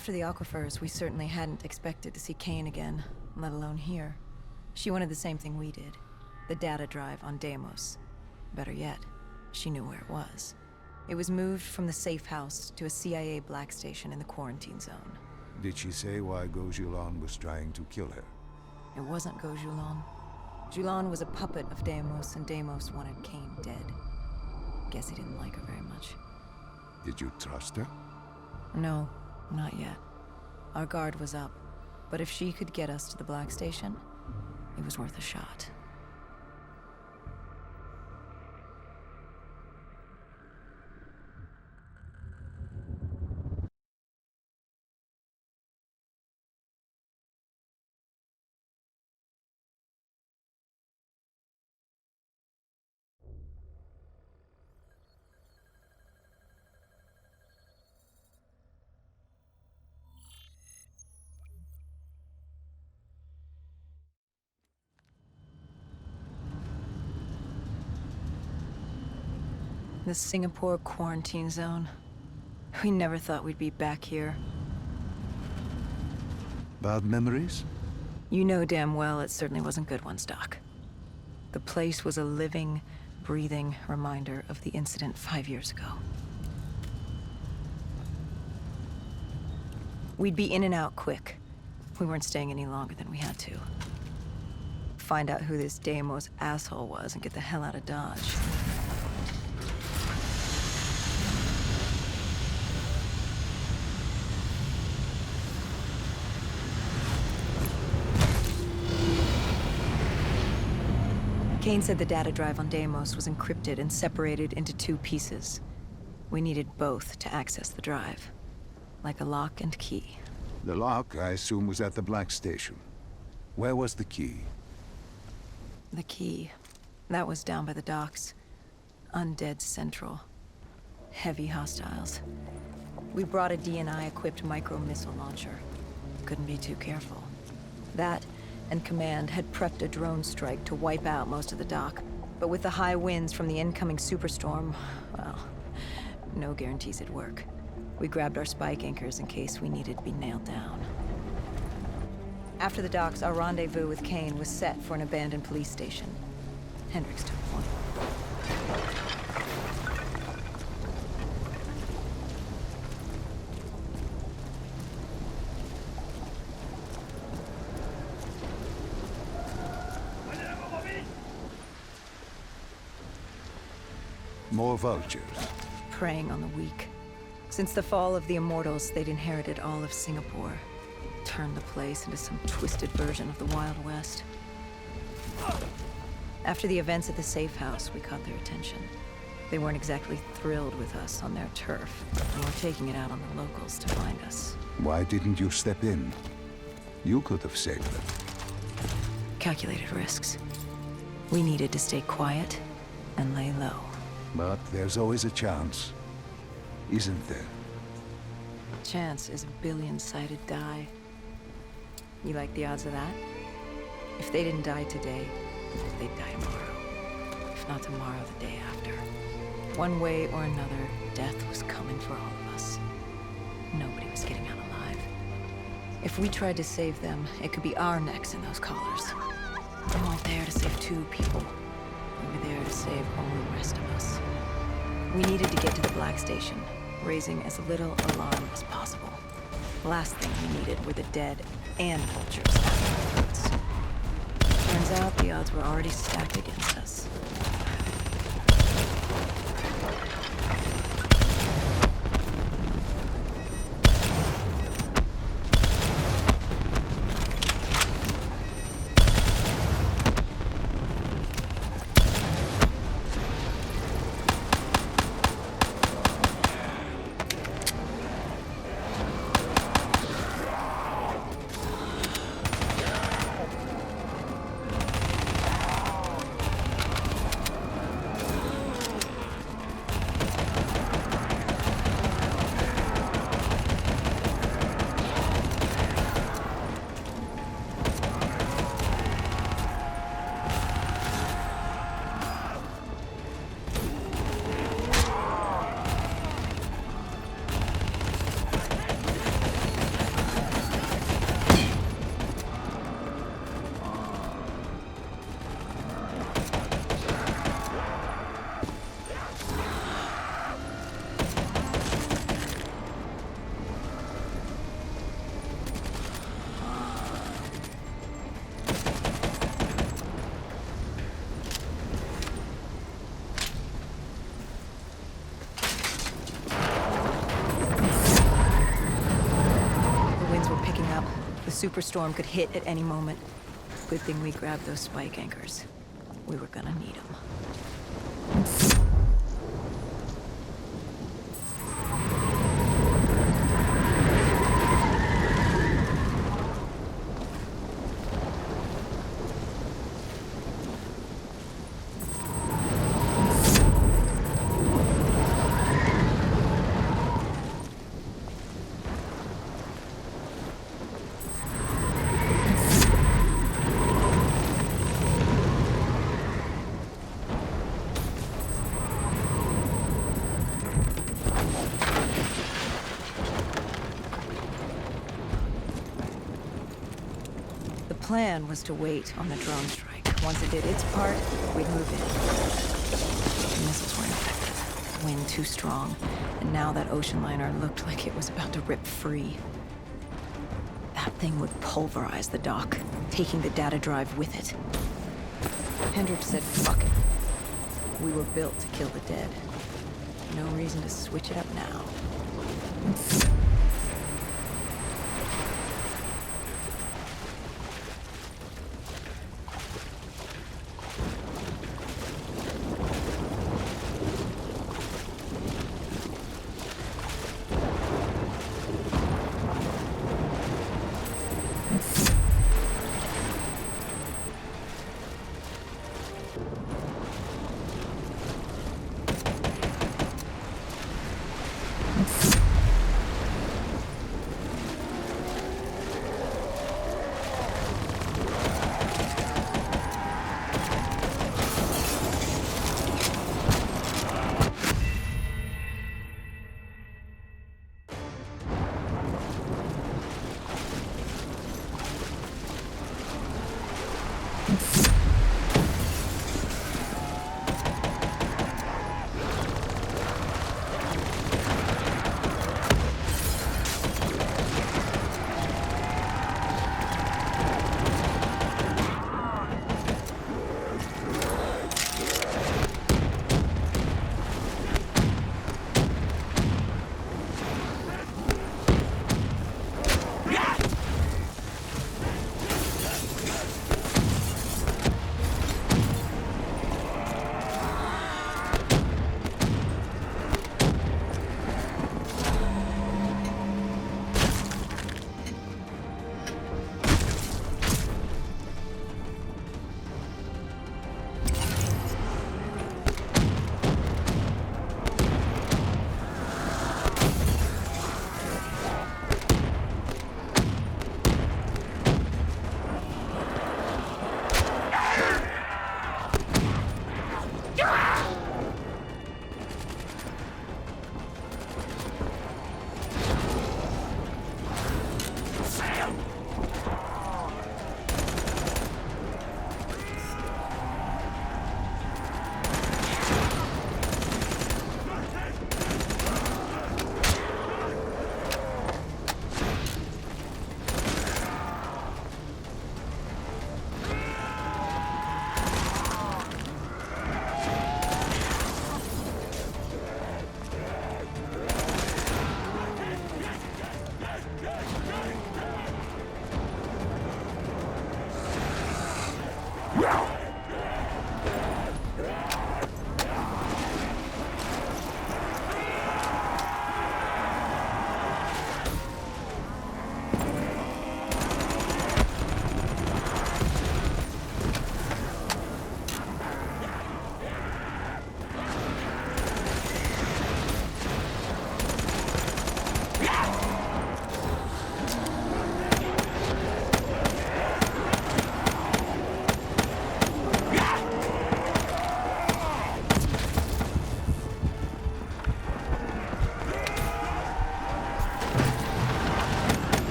After the aquifers, we certainly hadn't expected to see Kane again, let alone here. She wanted the same thing we did. The data drive on Deimos. Better yet, she knew where it was. It was moved from the safe house to a CIA black station in the quarantine zone. Did she say why Gojulon was trying to kill her? It wasn't Gojulon. Julan was a puppet of Deimos, and Deimos wanted Kane dead. Guess he didn't like her very much. Did you trust her? No, not yet. Our guard was up, but if she could get us to the black station, it was worth a shot. The Singapore quarantine zone. We never thought we'd be back here. Bad memories? You know damn well it certainly wasn't good ones, Doc. The place was a living, breathing reminder of the incident 5 years ago. We'd be in and out quick. We weren't staying any longer than we had to. Find out who this Deimos asshole was and get the hell out of Dodge. Kane said the data drive on Deimos was encrypted and separated into 2 pieces. We needed both to access the drive, like a lock and key. The lock, I assume, was at the black station. Where was the key? The key. That was down by the docks. Undead Central. Heavy hostiles. We brought a DNI-equipped micro-missile launcher. Couldn't be too careful. That and Command had prepped a drone strike to wipe out most of the dock. But with the high winds from the incoming superstorm, well, no guarantees it'd work. We grabbed our spike anchors in case we needed to be nailed down. After the docks, our rendezvous with Kane was set for an abandoned police station. Hendricks took point. More vultures. Preying on the weak. Since the fall of the Immortals, they'd inherited all of Singapore. Turned the place into some twisted version of the Wild West. After the events at the safe house, we caught their attention. They weren't exactly thrilled with us on their turf, and were taking it out on the locals to find us. Why didn't you step in? You could have saved them. Calculated risks. We needed to stay quiet and lay low. But there's always a chance, isn't there? Chance is a billion-sided die. You like the odds of that? If they didn't die today, they'd die tomorrow. If not tomorrow, the day after. One way or another, death was coming for all of us. Nobody was getting out alive. If we tried to save them, it could be our necks in those collars. We weren't there to save 2 people. We were there to save only the rest of us. We needed to get to the black station, raising as little alarm as possible. The last thing we needed were the dead and vultures afterwards. Turns out the odds were already stacked against us. superstorm could hit at any moment. Good thing we grabbed those spike anchors. We were gonna need them. The plan was to wait on the drone strike. Once it did its part, we'd move in. The missiles weren't effective. Wind too strong, and now that ocean liner looked like it was about to rip free. That thing would pulverize the dock, taking the data drive with it. Hendricks said, fuck it. We were built to kill the dead. No reason to switch it up now.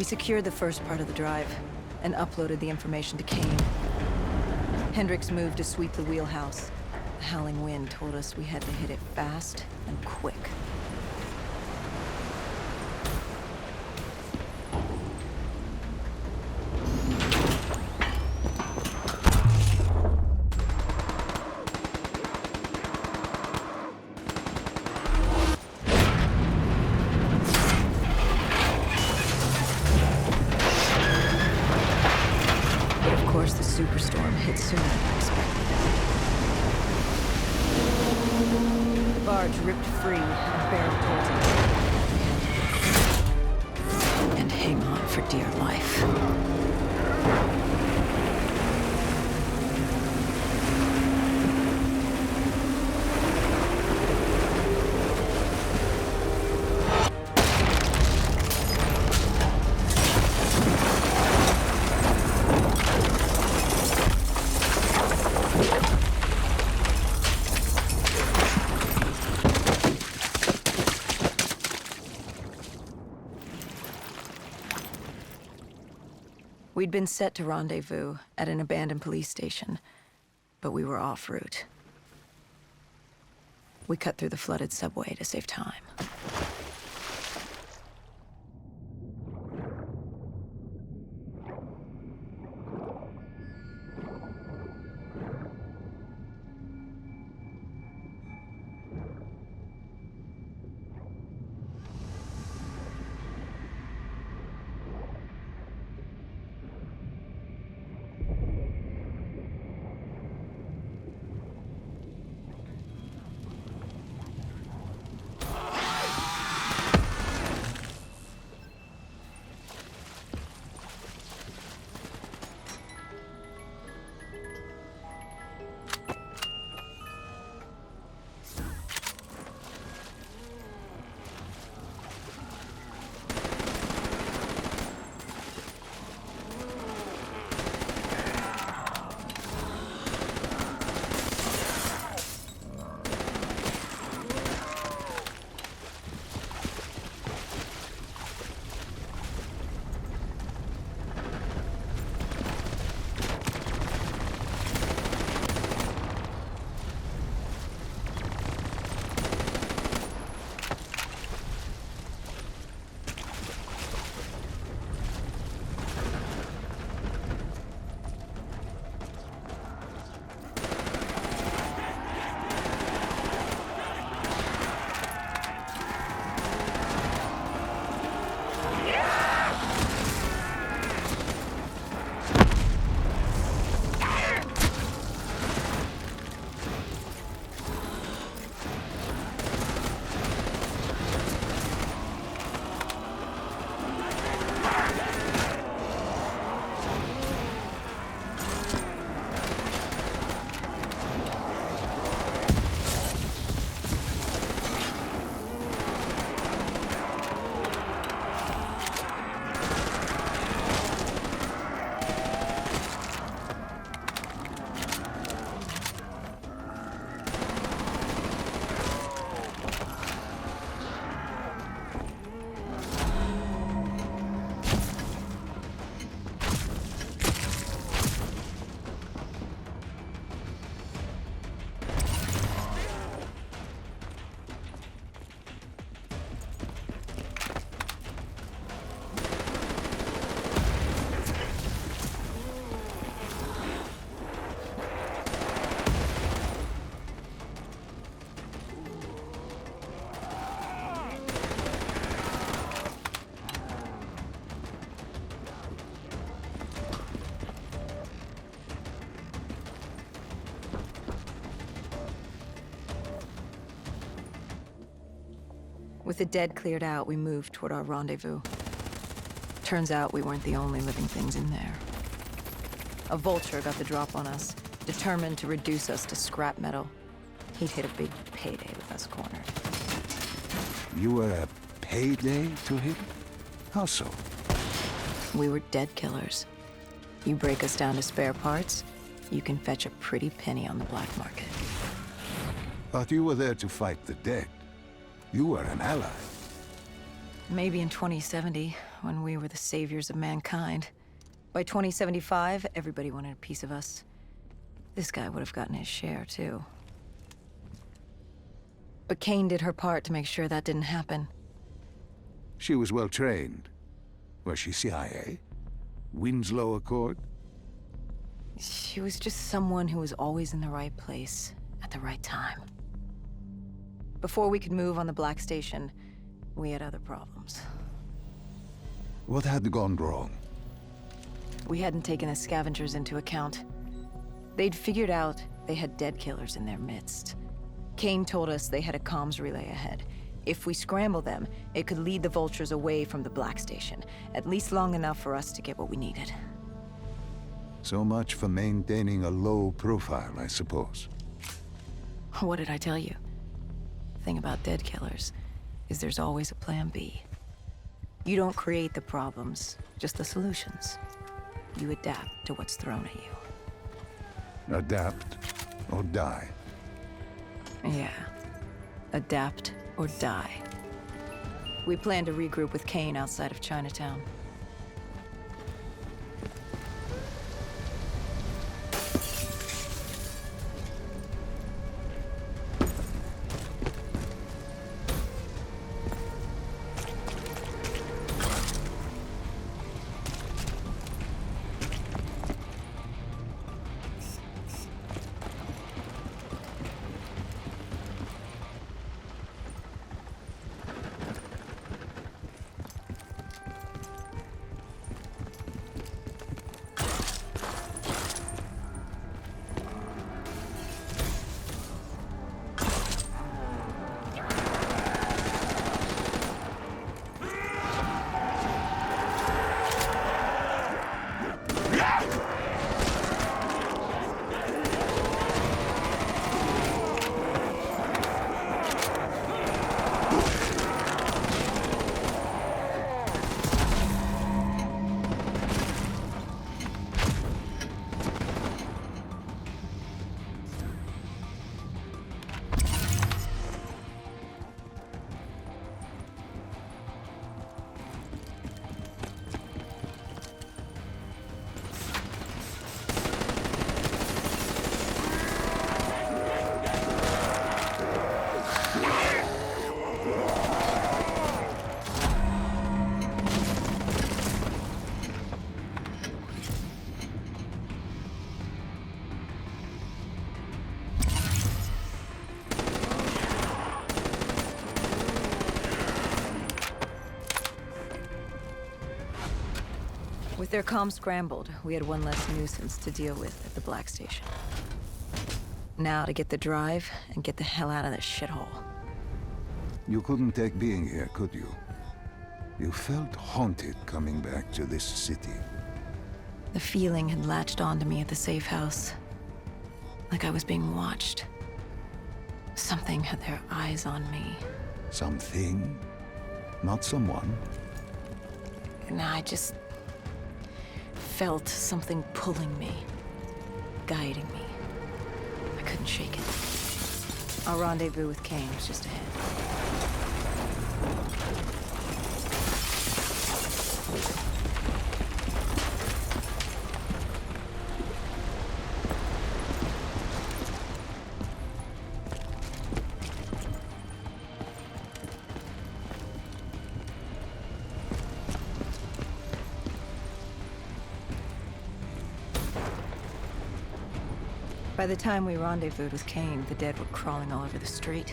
We secured the first part of the drive and uploaded the information to Kane. Hendricks moved to sweep the wheelhouse. The howling wind told us we had to hit it fast and quick. Superstorm hit sooner than expected. The barge ripped free and barreled towards us. And hang on for dear life. We'd been set to rendezvous at an abandoned police station, but we were off route. We cut through the flooded subway to save time. With the dead cleared out, we moved toward our rendezvous. Turns out we weren't the only living things in there. A vulture got the drop on us, determined to reduce us to scrap metal. He'd hit a big payday with us cornered. You were a payday to him? How so? We were dead killers. You break us down to spare parts, you can fetch a pretty penny on the black market. But you were there to fight the dead. You were an ally. Maybe in 2070, when we were the saviors of mankind. By 2075, everybody wanted a piece of us. This guy would have gotten his share, too. But Kane did her part to make sure that didn't happen. She was well trained. Was she CIA? Winslow Accord? She was just someone who was always in the right place, at the right time. Before we could move on the Black Station, we had other problems. What had gone wrong? We hadn't taken the scavengers into account. They'd figured out they had dead killers in their midst. Kane told us they had a comms relay ahead. If we scramble them, it could lead the vultures away from the Black Station, at least long enough for us to get what we needed. So much for maintaining a low profile, I suppose. What did I tell you? The thing about dead killers is there's always a plan B. You don't create the problems, just the solutions. You adapt to what's thrown at you. Adapt or die. Yeah. Adapt or die. We plan to regroup with Kane outside of Chinatown. With their comms scrambled, we had one less nuisance to deal with at the Black Station. Now to get the drive and get the hell out of this shithole. You couldn't take being here, could you? You felt haunted coming back to this city. The feeling had latched onto me at the safe house. Like I was being watched. Something had their eyes on me. Something? Not someone? And I just felt something pulling me, guiding me. I couldn't shake it. Our rendezvous with Kane was just ahead. By the time we rendezvoused with Kane, the dead were crawling all over the street.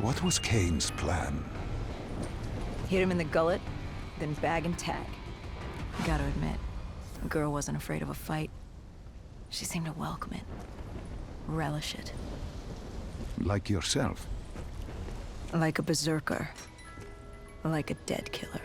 What was Kane's plan? Hit him in the gullet, then bag and tag. Gotta admit, the girl wasn't afraid of a fight. She seemed to welcome it, relish it. Like yourself? Like a berserker. Like a dead killer.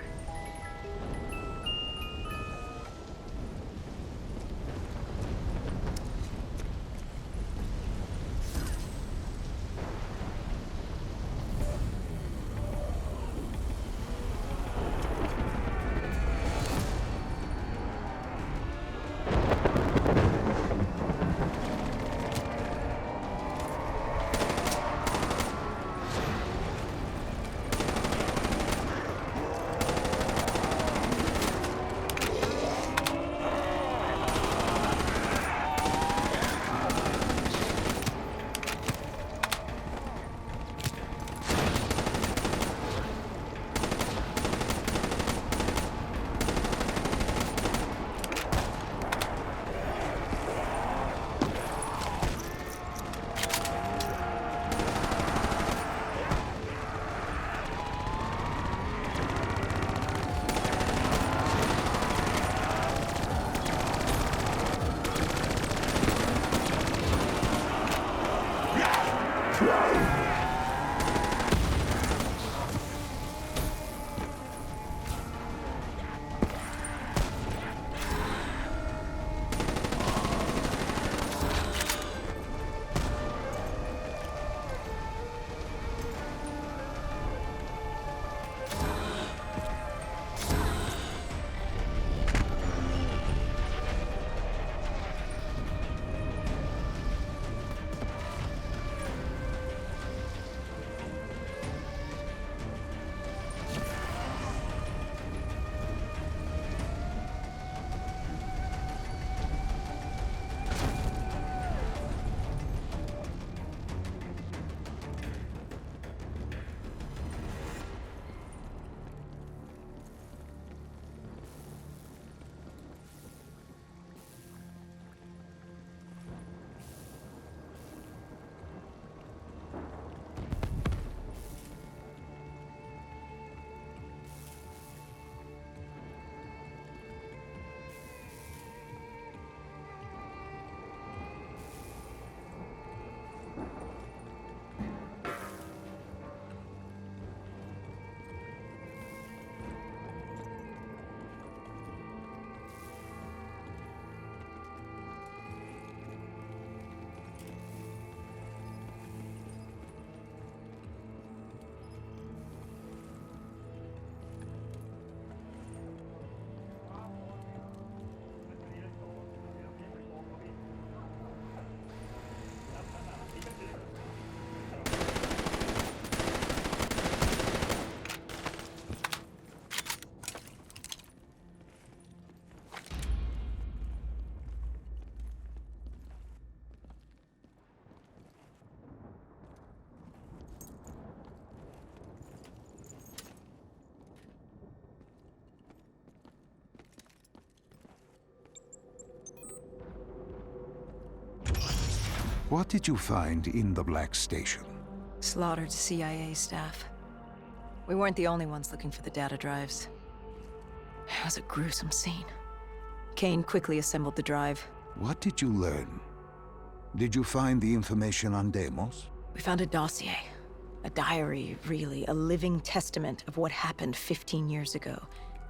What did you find in the Black Station? Slaughtered CIA staff. We weren't the only ones looking for the data drives. It was a gruesome scene. Kane quickly assembled the drive. What did you learn? Did you find the information on Deimos? We found a dossier. A diary, really. A living testament of what happened 15 years ago,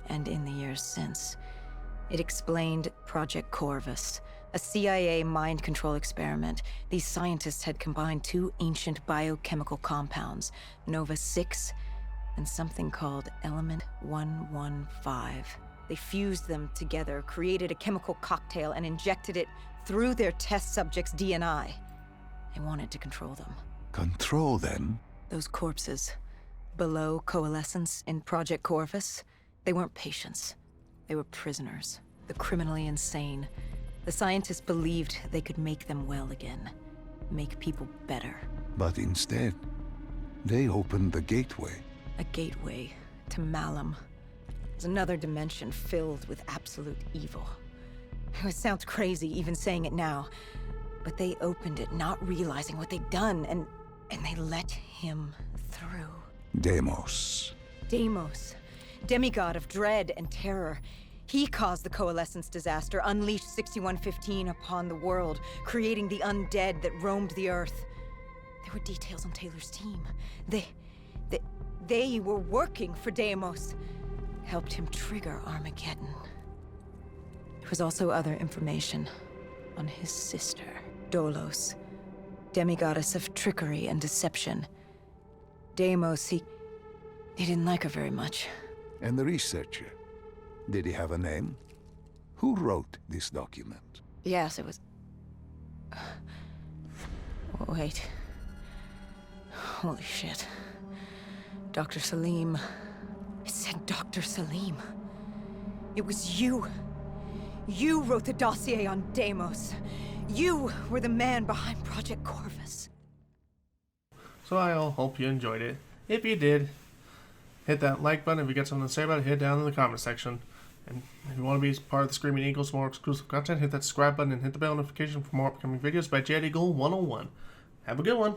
and in the years since. It explained Project Corvus, a CIA mind control experiment. These scientists had combined two ancient biochemical compounds, Nova-6 and something called Element 115. They fused them together, created a chemical cocktail, and injected it through their test subjects' DNI. They wanted to control them. Control them? Those corpses, below coalescence in Project Corvus, they weren't patients. They were prisoners, the criminally insane. The scientists believed they could make them well again, make people better. But instead, they opened the gateway. A gateway to Malum. It's another dimension filled with absolute evil. It sounds crazy even saying it now, but they opened it not realizing what they'd done, and they let him through. Deimos. Deimos, demigod of dread and terror. He caused the Coalescence disaster, unleashed 6115 upon the world, creating the undead that roamed the earth. There were details on Taylor's team. They were working for Deimos. Helped him trigger Armageddon. There was also other information on his sister, Dolos, demigoddess of trickery and deception. Deimos, he didn't like her very much. And the researcher? Did he have a name? Who wrote this document? Yes, it was... Wait. Holy shit. Dr. Salim. It said Dr. Salim. It was you. You wrote the dossier on Deimos. You were the man behind Project Corvus. So I hope you enjoyed it. If you did, hit that like button. If you got something to say about it, hit it down in the comment section. And if you want to be part of the Screaming Eagles for more exclusive content, hit that subscribe button and hit the bell notification for more upcoming videos by Jet Eagle 101. Have a good one.